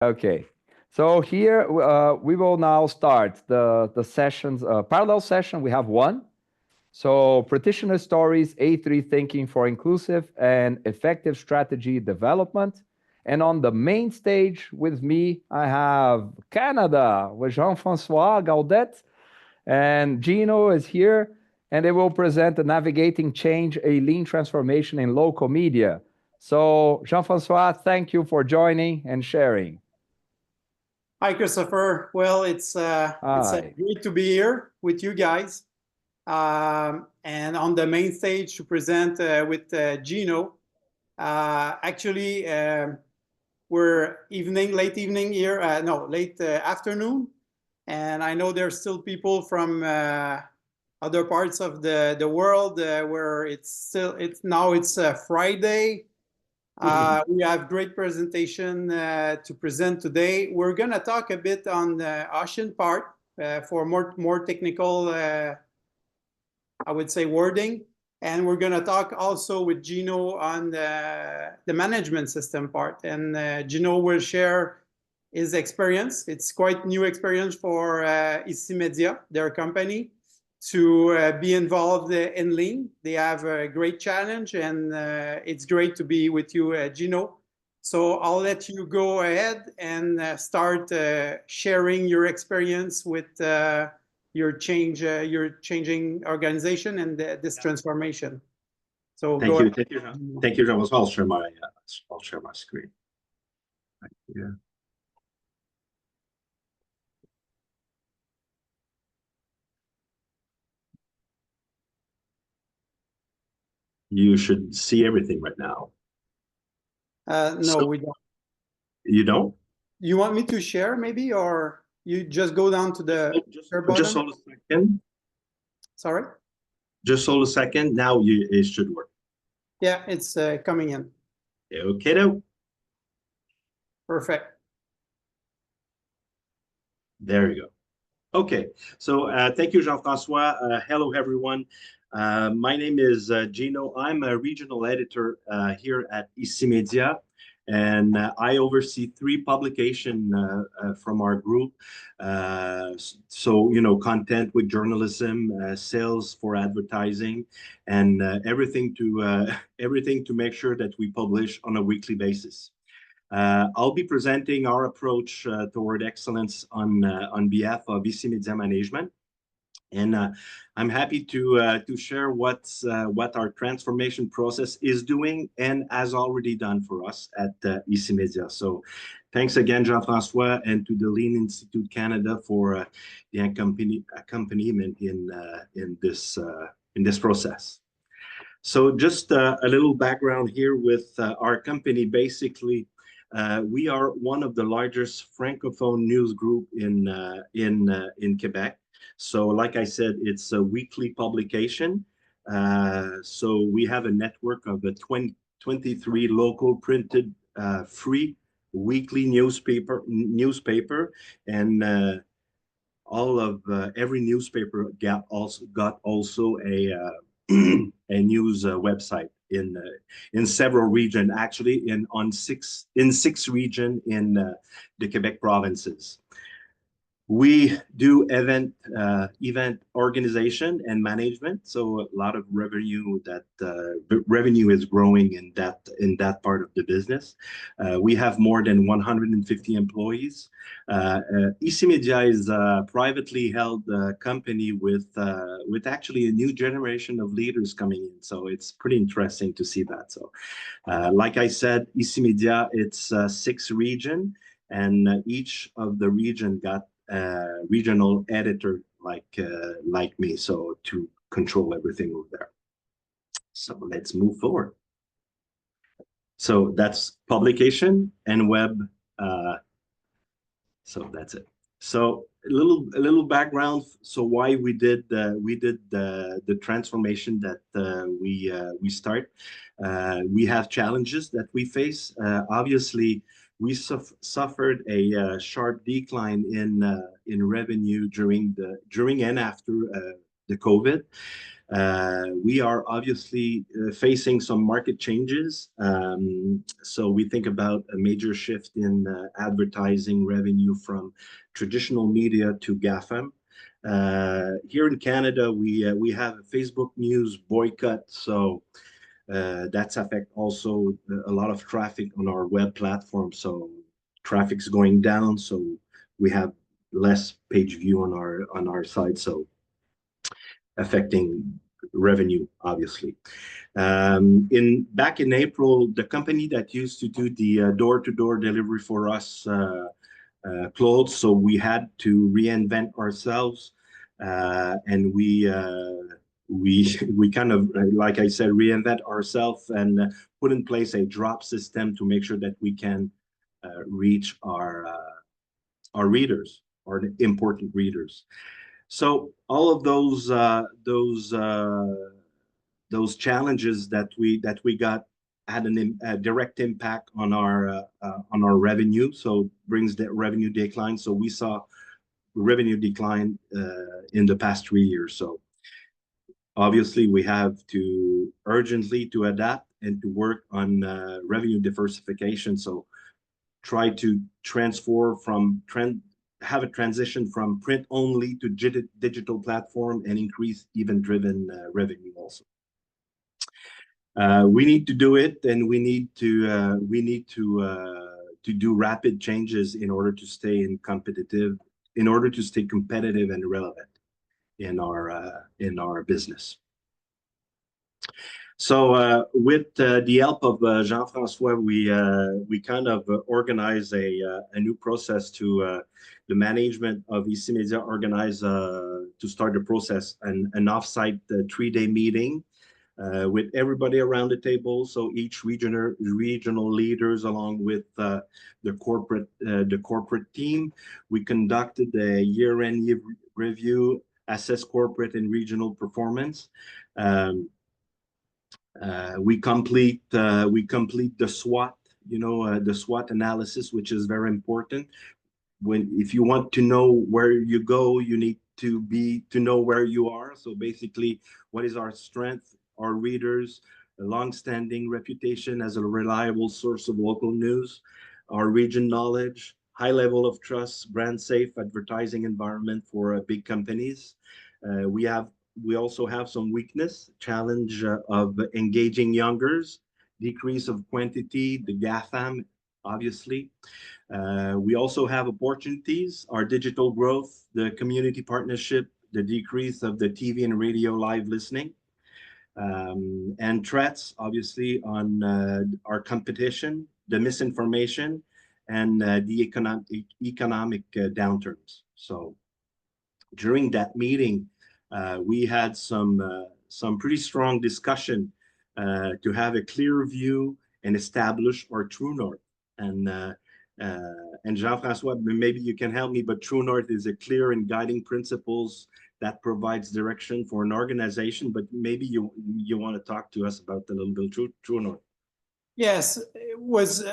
Okay. So here we will now start the sessions, parallel session. We have one. So practitioner stories, A3 thinking for inclusive and effective strategy development. And on the main stage with me, I have Canada with Jean-François Gaudet, and Gino is here, and they will present the Navigating Change, a Lean Transformation in Local Media. So Jean-François, thank you for joining and sharing. Hi, Christopher. Well, it's great to be here with you guys, and on the main stage to present with Gino. Actually, we're late evening here. No, late afternoon, and I know there's still people from other parts of the world where it's Friday. We have great presentation to present today. We're going to talk a bit on the hoshin part for more technical, I would say, wording. And we're going to talk also with Gino on the management system part. And Gino will share his experience. It's quite new experience for iciMédias, their company, to be involved in Lean. They have a great challenge, and it's great to be with you, Gino. So I'll let you go ahead and start sharing your experience with your changing organization and this transformation. So thank you, Jean. Thank you, Jean. I'll share my screen. Thank you. You should see everything right now. No, we don't. You don't? You want me to share maybe, or you just go down to the share button? Just hold a second. Sorry? Just hold a second. Now it should work. Yeah, it's coming in. Okay, now. Perfect. There you go. Okay, so thank you, Jean-François. Hello, everyone. My name is Gino. I'm a regional editor here at iciMédias, and I oversee 3 publications from our group. So, content with journalism, sales for advertising, and everything to make sure that we publish on a weekly basis. I'll be presenting our approach toward excellence on behalf of iciMédias Management. And I'm happy to share what our transformation process is doing and has already done for us at iciMédias. So thanks again, Jean-François, and to the Lean Institute Canada for the accompaniment in this process. So just a little background here with our company. Basically, we are one of the largest francophone news group in Quebec. So like I said, it's a weekly publication. So we have a network of 23 local printed free weekly newspaper, and all of every newspaper got also a a news website in several regions, actually in 6 regions in the Quebec provinces. We do event organization and management, so a lot of revenue is growing in that part of the business. We have more than 150 employees. iciMédias is a privately held company with actually a new generation of leaders coming in, so it's pretty interesting to see that. So, like I said, iciMédias, it's 6 regions, and each of the region got regional editor like me, so to control everything over there. So let's move forward. So that's publication and web. So that's it. So a little background. So why we did the transformation that we start. We have challenges that we face. Obviously, we suffered a sharp decline in revenue during and after the COVID. We are obviously facing some market changes. So we think about a major shift in advertising revenue from traditional media to GAFAM. Here in Canada, we have a Facebook news boycott, so that's affect also a lot of traffic on our web platform. So traffic's going down, so we have less page view on our site, so affecting revenue, obviously. Back in April, the company that used to do the door-to-door delivery for us closed, so we had to reinvent ourselves, and we kind of, like I said, reinvent ourselves and put in place a drop system to make sure that we can reach our readers, our important readers. So all of those challenges that we got had a direct impact on our revenue. So brings the revenue decline. So we saw revenue decline in the past 3 years. So obviously we have to urgently to adapt and to work on revenue diversification. So try to have a transition from print only to digital platform and increase event-driven revenue also. We need to do it, and we need to do rapid changes in order to stay competitive and relevant in our business. So with the help of Jean-François, we kind of organize a new process to the management of iciMédias organize to start the process, an offsite 3-day meeting with everybody around the table. So each regional leaders, along with the corporate team, we conducted a year-end review, assess corporate and regional performance. We complete the SWOT, the SWOT analysis, which is very important. If you want to know where you go, you need to know where you are. So basically, what is our strength, our readers, a long-standing reputation as a reliable source of local news, our region knowledge, high level of trust, brand safe advertising environment for big companies. We also have some weakness, challenge of engaging youngers, decrease of quantity, the GAFAM, obviously. We also have opportunities, our digital growth, the community partnership, the decrease of the TV and radio live listening, and threats, obviously, on our competition, the misinformation, and the economic downturns. So during that meeting, we had some pretty strong discussion to have a clear view and establish our true north. And Jean-François, maybe you can help me, but true north is a clear and guiding principles that provides direction for an organization. But maybe you want to talk to us about a little bit true north. Yes, it was.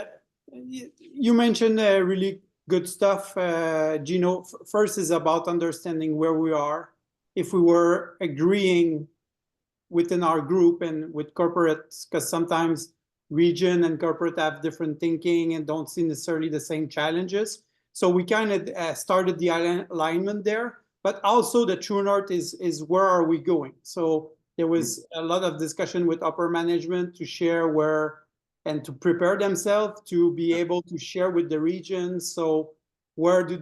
You mentioned really good stuff, Gino. First is about understanding where we are. If we were agreeing within our group and with corporates, because sometimes region and corporate have different thinking and don't see necessarily the same challenges. So we kind of started the alignment there, but also the true north is where are we going? So there was a lot of discussion with upper management to share where and to prepare themselves to be able to share with the region. So where do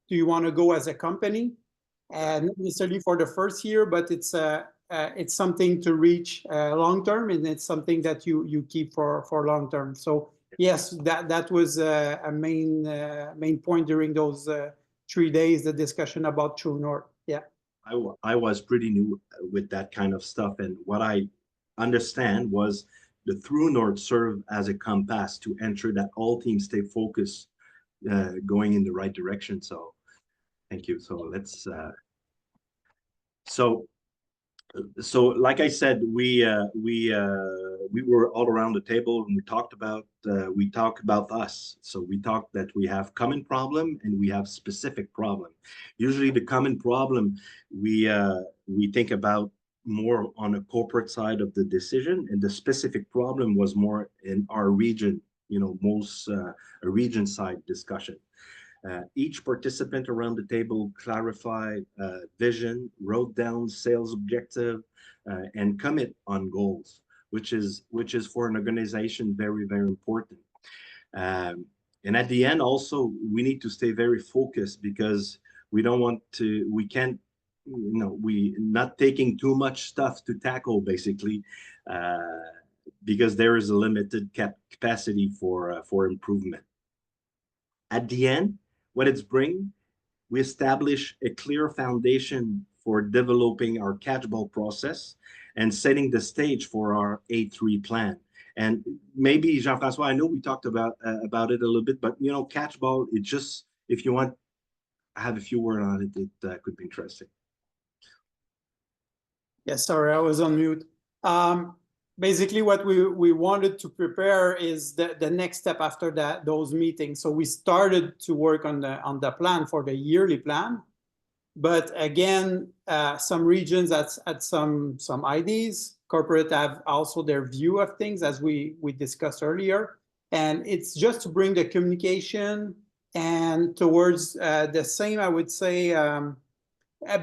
you want to go as a company? Not necessarily for the first year, but it's something to reach long term, and it's something that you keep for long term. So yes, that was a main point during those 3 days, the discussion about true north. Yeah, I was pretty new with that kind of stuff, and what I understand was the true north served as a compass to ensure that all teams stay focused, going in the right direction. So thank you. So let's so like I said, we were all around the table, and we talked about us. So we talked that we have common problem and we have specific problem. Usually the common problem we think about more on a corporate side of the decision, and the specific problem was more in our region, most a region side discussion. Each participant around the table clarified vision, wrote down sales objective, and commit on goals, which is for an organization very, very important. And at the end, also, we need to stay very focused, because we can't, we not taking too much stuff to tackle, basically, because there is a limited capacity for improvement. At the end, what it's bring, we establish a clear foundation for developing our catchball process and setting the stage for our A3 plan. And maybe, Jean-François, I know we talked about it a little bit, but catchball, it just, if you want to have a few words on it, it could be interesting. Yes, sorry, I was on mute. Basically, what we wanted to prepare is the next step after those meetings. So we started to work on the plan for the yearly plan. But again, some regions had some ideas. Corporate have also their view of things, as we discussed earlier. And it's just to bring the communication and towards the same, I would say,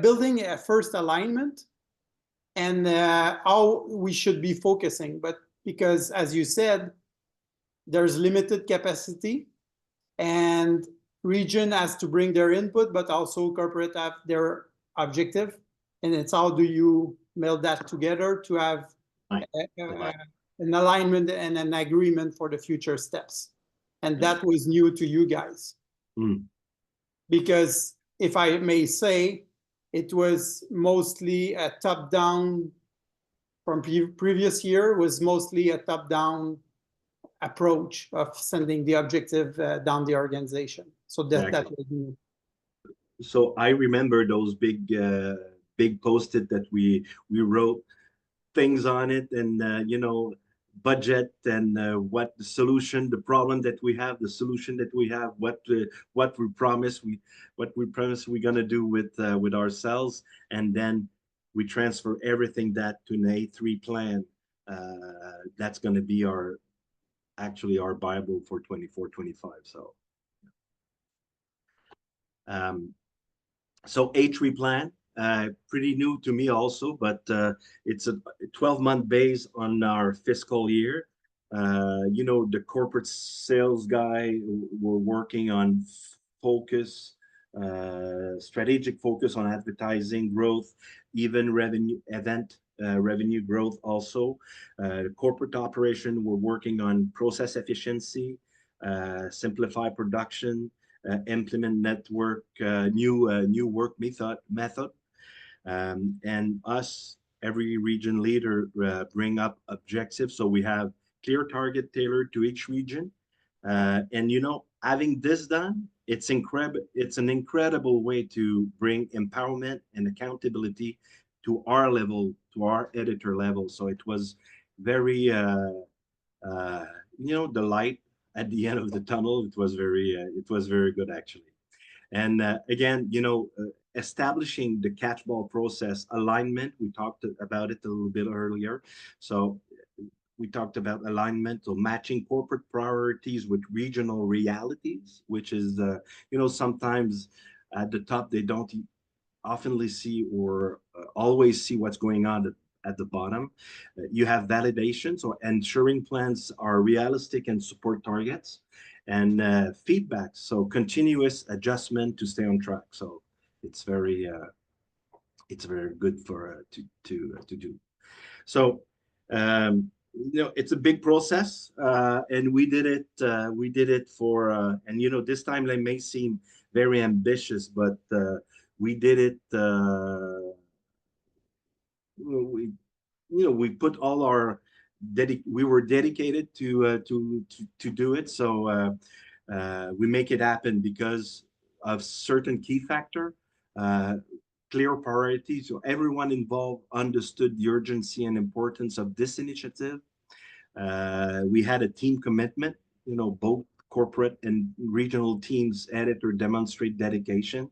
building a first alignment and how we should be focusing. But because, as you said, there's limited capacity, and region has to bring their input, but also corporate have their objective. And it's how do you meld that together to have an alignment and an agreement for the future steps. And that was new to you guys. Because if I may say, it was mostly a top-down, from previous year, was mostly a top-down approach of sending the objective down the organization. So that was new. So I remember those big post-it that we wrote things on it, and budget, and what the solution, the problem that we have, the solution that we have, what we promise we're gonna do with ourselves, and then we transfer everything that to an A3 plan. That's gonna be actually our Bible for 24-25. So A3 plan, pretty new to me also, but it's a 12-month base on our fiscal year. The corporate sales guy, we're working on strategic focus on advertising growth, event revenue growth also. The corporate operation, we're working on process efficiency, simplify production, implement network, new work method. And us, every region leader, bring up objectives. So we have clear target tailored to each region. And having this done, it's an incredible way to bring empowerment and accountability to our level, to our editor level. So it was very, the light at the end of the tunnel. It was very good, actually. And again, establishing the catchball process alignment, we talked about it a little bit earlier. So we talked about alignment, so matching corporate priorities with regional realities, which is, sometimes at the top, they don't oftenly see or always see what's going on at the bottom. You have validation, so ensuring plans are realistic and support targets, and feedback, so continuous adjustment to stay on track. So it's very good for to do. So it's a big process, and we did it for and this timeline may seem very ambitious, but we did it. We put all our we were dedicated to do it. So we make it happen because of certain key factor, clear priorities. So everyone involved understood the urgency and importance of this initiative. We had a team commitment. Both corporate and regional teams editor demonstrate dedication,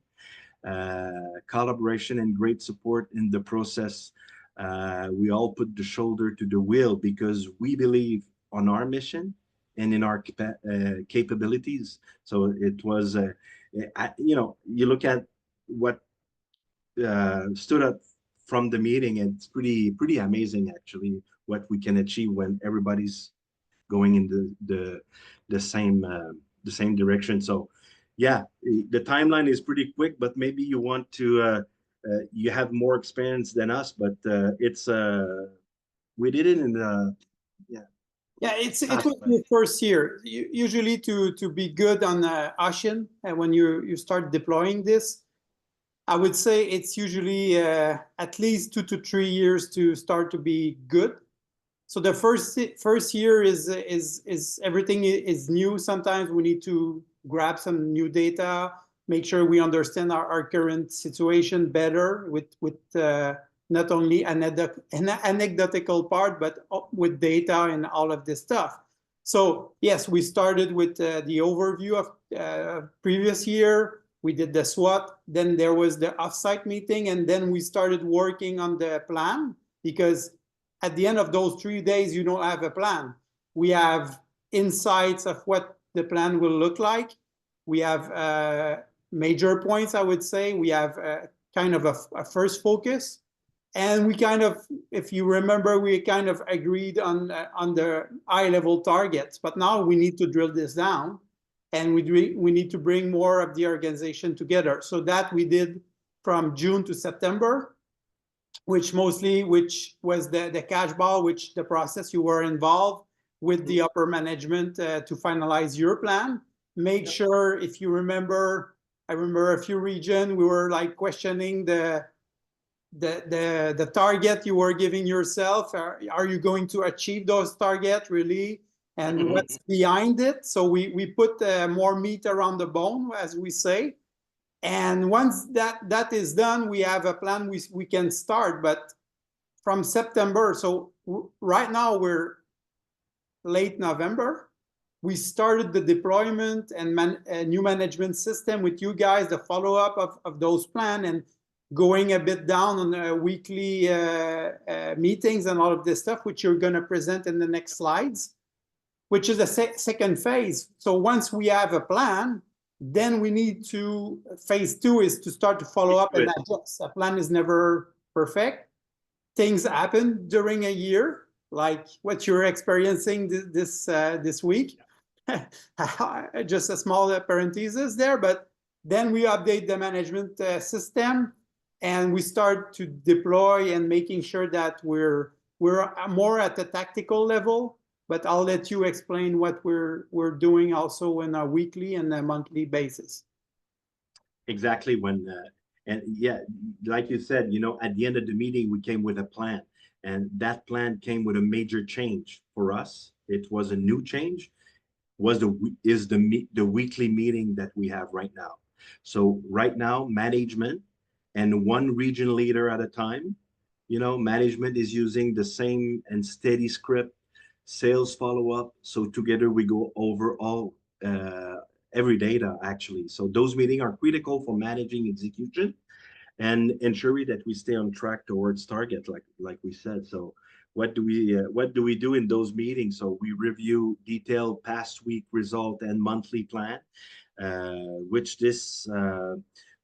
collaboration, and great support in the process We all put the shoulder to the wheel because we believe on our mission and in our capabilities. So it was, you know, you look at what stood up from the meeting, and it's pretty amazing actually what we can achieve when everybody's going in the same direction. So yeah, the timeline is pretty quick, but maybe you want to you have more experience than us, but it's we did it in the Yeah, it was the first year. Usually to be good on hoshin, and when you start deploying this, I would say it's usually at least 2 to 3 years to start to be good. So the first year is everything is new. Sometimes we need to grab some new data, make sure we understand our current situation better with not only an anecdotal part, but with data and all of this stuff. So yes, we started with the overview of previous year. We did the SWOT, then there was the offsite meeting, and then we started working on the plan, because at the end of those 3 days, you don't have a plan. We have insights of what the plan will look like. We have major points, I would say. We have kind of a first focus. And we kind of, if you remember, we kind of agreed on the high-level targets. But now we need to drill this down, and we need to bring more of the organization together. So that we did from June to September, which was the cash ball, which the process you were involved with the upper management to finalize your plan. Make sure, if you remember, I remember a few regions, we were like questioning the target you were giving yourself. Are you going to achieve those targets really? And what's behind it? So we put more meat around the bone, as we say. And once that is done, we have a plan we can start. But from September, so right now we're late November, we started the deployment and new management system with you guys, the follow-up of those plans, and going a bit down on weekly meetings and all of this stuff, which you're going to present in the next slides, which is the second phase. So once we have a plan, then we need to, phase 2 is to start to follow up and adjust. A plan is never perfect. Things happen during a year, like what you're experiencing this week. Just a small parenthesis there, but then we update the management system, and we start to deploy and making sure that we're more at the tactical level. But I'll let you explain what we're doing also on a weekly and a monthly basis. Exactly. And yeah, like you said, you know, at the end of the meeting, we came with a plan, and that plan came with a major change for us. It was a new change. Is the weekly meeting that we have right now. So right now, management and one region leader at a time. You know, management is using the same and steady script, sales follow-up. So together we go over all every data actually. So those meetings are critical for managing execution and ensuring that we stay on track towards target, like we said. So what do we do in those meetings? So we review detailed past week result and monthly plan,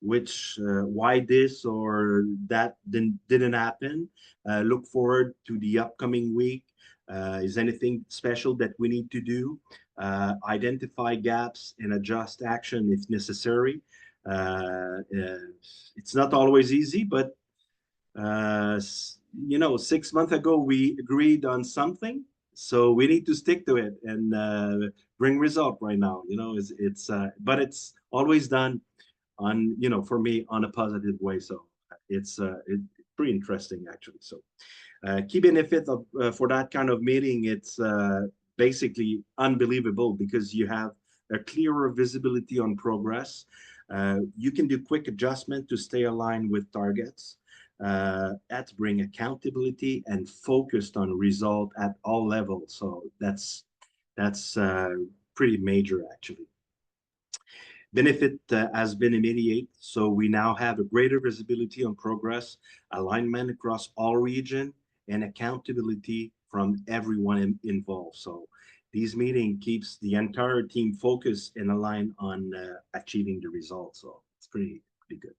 why this or that didn't happen. Look forward to the upcoming week. Is anything special that we need to do? Identify gaps and adjust action if necessary. It's not always easy, but you know, 6 months ago we agreed on something, so we need to stick to it and bring result right now. You know, but it's always done on, you know, for me on a positive way. So it's pretty interesting actually. So key benefit of for that kind of meeting, it's basically unbelievable because you have a clearer visibility on progress. You can do quick adjustment to stay aligned with targets. That bring accountability and focused on result at all levels. So that's pretty major actually. Benefit has been immediate, so we now have a greater visibility on progress, alignment across all region, and accountability from everyone involved. So these meeting keeps the entire team focused and aligned on achieving the results. So it's pretty good.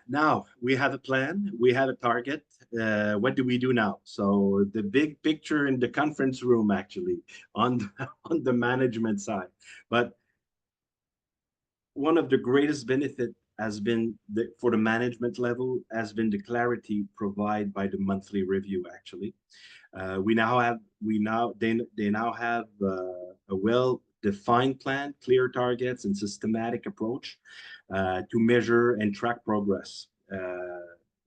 Now we have a plan, we have a target. What do we do now? So the big picture in the conference room, actually, on the management side. But one of the greatest benefit has been for the management level has been the clarity provided by the monthly review. Actually, they now have a well-defined plan, clear targets, and systematic approach to measure and track progress.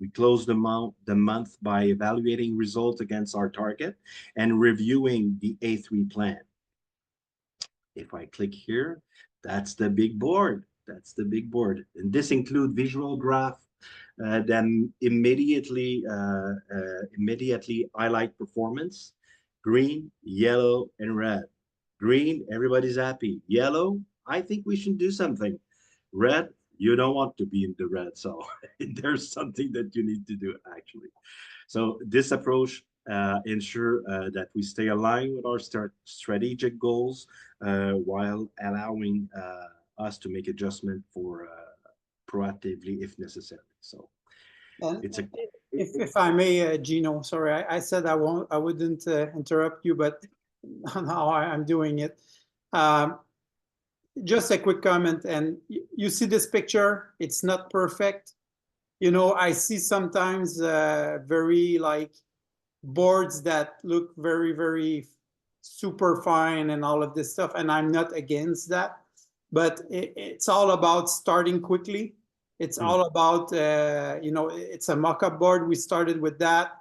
We close the month by evaluating results against our target and reviewing the A3 plan. If I click here, that's the big board. That's the big board. And this includes visual graph that immediately highlight performance. Green, yellow, and red. Green, everybody's happy. Yellow, I think we should do something. Red, you don't want to be in the red. So there's something that you need to do, actually. So this approach ensure that we stay aligned with our strategic goals while allowing us to make adjustment for proactively if necessary. So And it's a if I may, Gino, sorry, I said I wouldn't interrupt you, but now I'm doing it. Just a quick comment, and you see this picture, it's not perfect. You know, I see sometimes very like boards that look very, very super fine and all of this stuff, and I'm not against that, but it's all about starting quickly. It's all about, you know, it's a mock-up board. We started with that,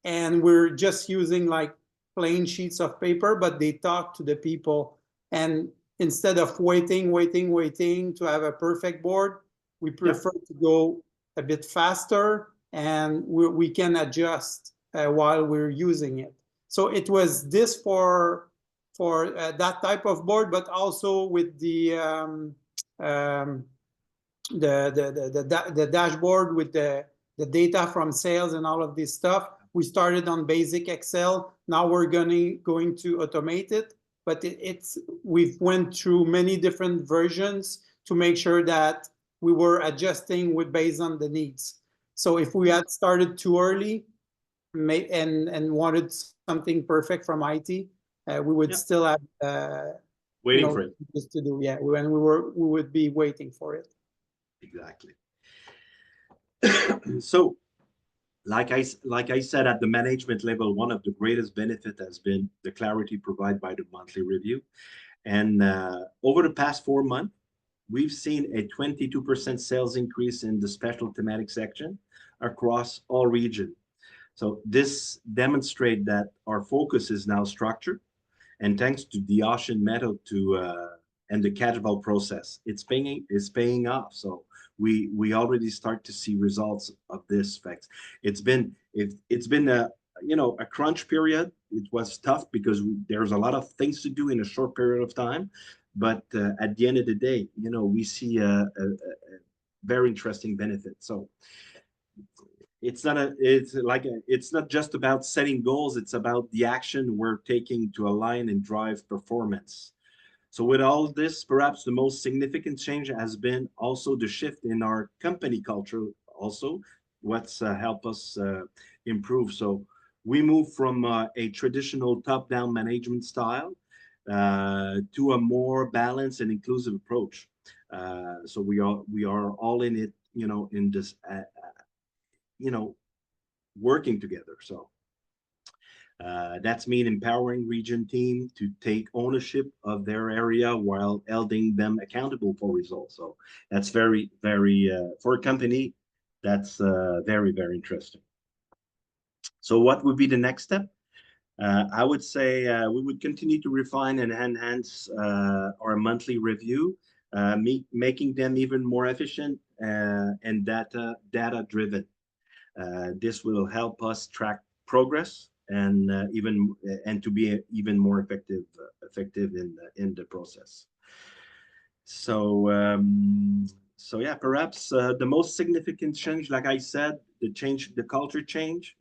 and we're just using like plain sheets of paper, but they talk to the people. And instead of waiting to have a perfect board, we prefer to go a bit faster, and we can adjust while we're using it. So it was this for that type of board, but also with the dashboard with the data from sales and all of this stuff. We started on basic Excel. Now we're going to automate it, but we've went through many different versions to make sure that we were adjusting based on the needs. So if we had started too early and wanted something perfect from IT, we would still have waiting for it just to do. Yeah, when we would be waiting for it. Exactly. So like I said, at the management level, one of the greatest benefit has been the clarity provided by the monthly review. And over the past 4 months, we've seen a 22% sales increase in the special thematic section across all regions. So this demonstrates that our focus is now structured, and thanks to the hoshin method and the catchball process, it's paying off. So we already start to see results of this fact. It's been a a crunch period. It was tough because there's a lot of things to do in a short period of time, but at the end of the day, we see a very interesting benefit. So it's not just about setting goals, it's about the action we're taking to align and drive performance. So with all of this, perhaps the most significant change has been also the shift in our company culture, also what's helped us improve. So we moved from a traditional top-down management style to a more balanced and inclusive approach. So we are all in it, in this working together. So that's mean empowering region team to take ownership of their area while holding them accountable for results. So that's very, very, for a company, that's very, very interesting. So what would be the next step? I would say we would continue to refine and enhance our monthly review, making them even more efficient and data driven. This will help us track progress and to be even more effective in the process. So yeah, perhaps the most significant change, like I said, the culture change,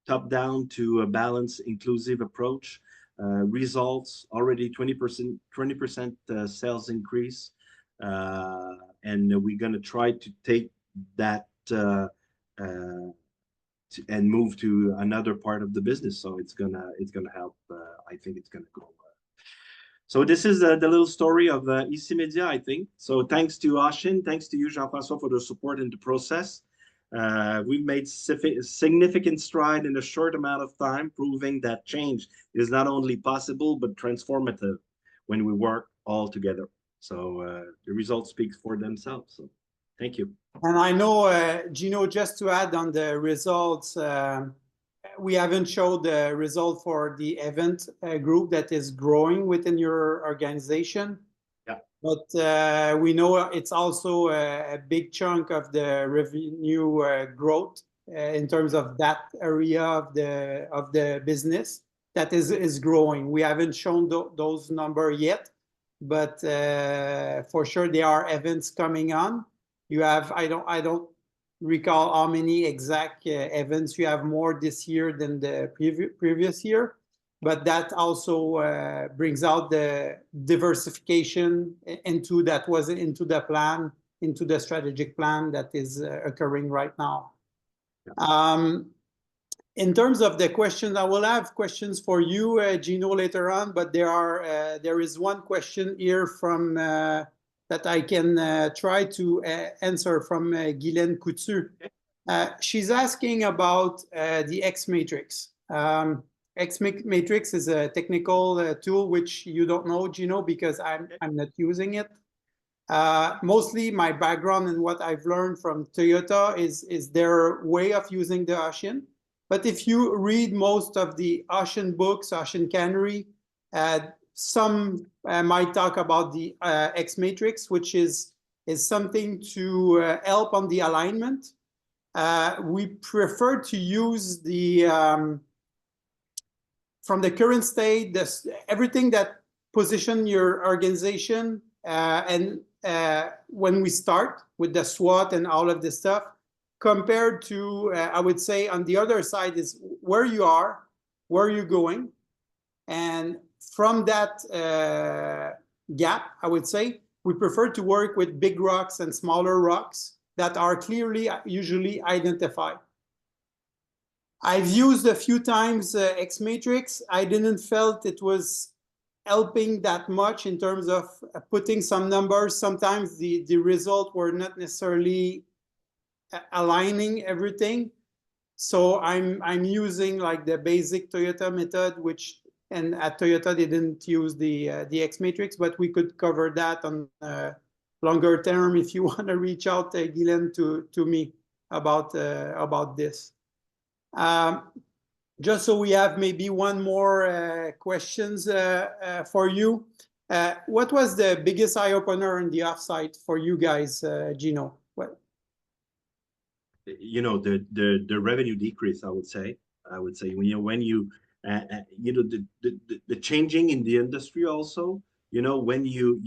top down to a balanced, inclusive approach. Results already 20% sales increase, and we're gonna try to take that and move to another part of the business. So it's gonna help. I think it's gonna go. So this is the little story of iciMédias, I think. So thanks to hoshin, thanks to you, Jean-François, for the support in the process. We've made significant stride in a short amount of time, proving that change is not only possible, but transformative when we work all together. So the results speak for themselves. So thank you. And I know, Gino, just to add on the results, we haven't showed the result for the event group that is growing within your organization. Yeah. But we know it's also a big chunk of the revenue growth in terms of that area of the business that is growing. We haven't shown those numbers yet, but for sure there are events coming on. You have, I don't recall how many exact events you have more this year than the previous year, but that also brings out the diversification into that was into the plan, into the strategic plan that is occurring right now. Yeah. In terms of the questions, I will have questions for you, Gino, later on, but there is one question here from that I can try to answer from Guylaine Coutu. She's asking about the iciMédias. iciMédias is a technical tool which you don't know, Gino, because I'm not using it. Mostly my background and what I've learned from Toyota is their way of using the hoshin. But if you read most of the hoshin books, hoshin cannery, some might talk about the iciMédias, which is something to help on the alignment. We prefer to use the from the current state, everything that position your organization and when we start with the SWOT and all of this stuff, compared to I would say on the other side is where you are, where you're going, and from that gap, I would say, we prefer to work with big rocks and smaller rocks that are clearly usually identified. I've used a few times iciMédias. I didn't felt it was helping that much in terms of putting some numbers. Sometimes the result were not necessarily aligning everything. So I'm using like the basic Toyota method, which and at Toyota, they didn't use the iciMédias, but we could cover that on longer term if you want to reach out, Guylaine, to me about this. Just so we have maybe one more questions for you. What was the biggest eye-opener in the offsite for you guys, Gino? What? You know, the revenue decrease, I would say when you you know, the changing in the industry also, you know, when you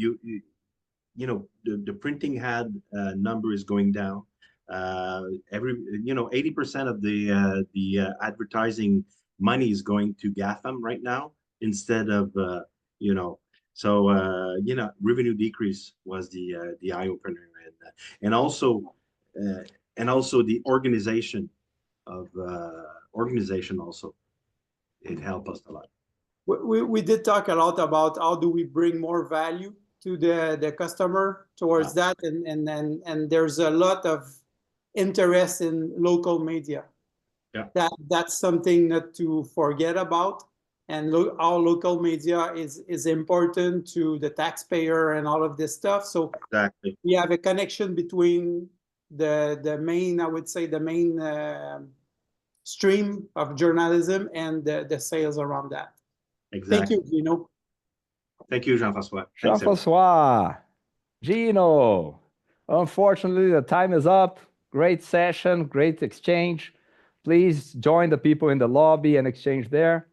know, the printing head number is going down. You know, 80% of the advertising money is going to GAFAM right now instead of you know, so you know, revenue decrease was the eye opener, and also the organization also. It helped us a lot. We did talk a lot about how do we bring more value to the customer towards that, and there's a lot of interest in local media. Yeah, that's something not to forget about, and our local media is important to the taxpayer and all of this stuff. So exactly, we have a connection between the main, I would say, the main stream of journalism and the sales around that. Exactly. Thank you, Gino. Thank you, Jean-François. Jean-François, Gino, unfortunately, the time is up. Great session, great exchange. Please join the people in the lobby and exchange there.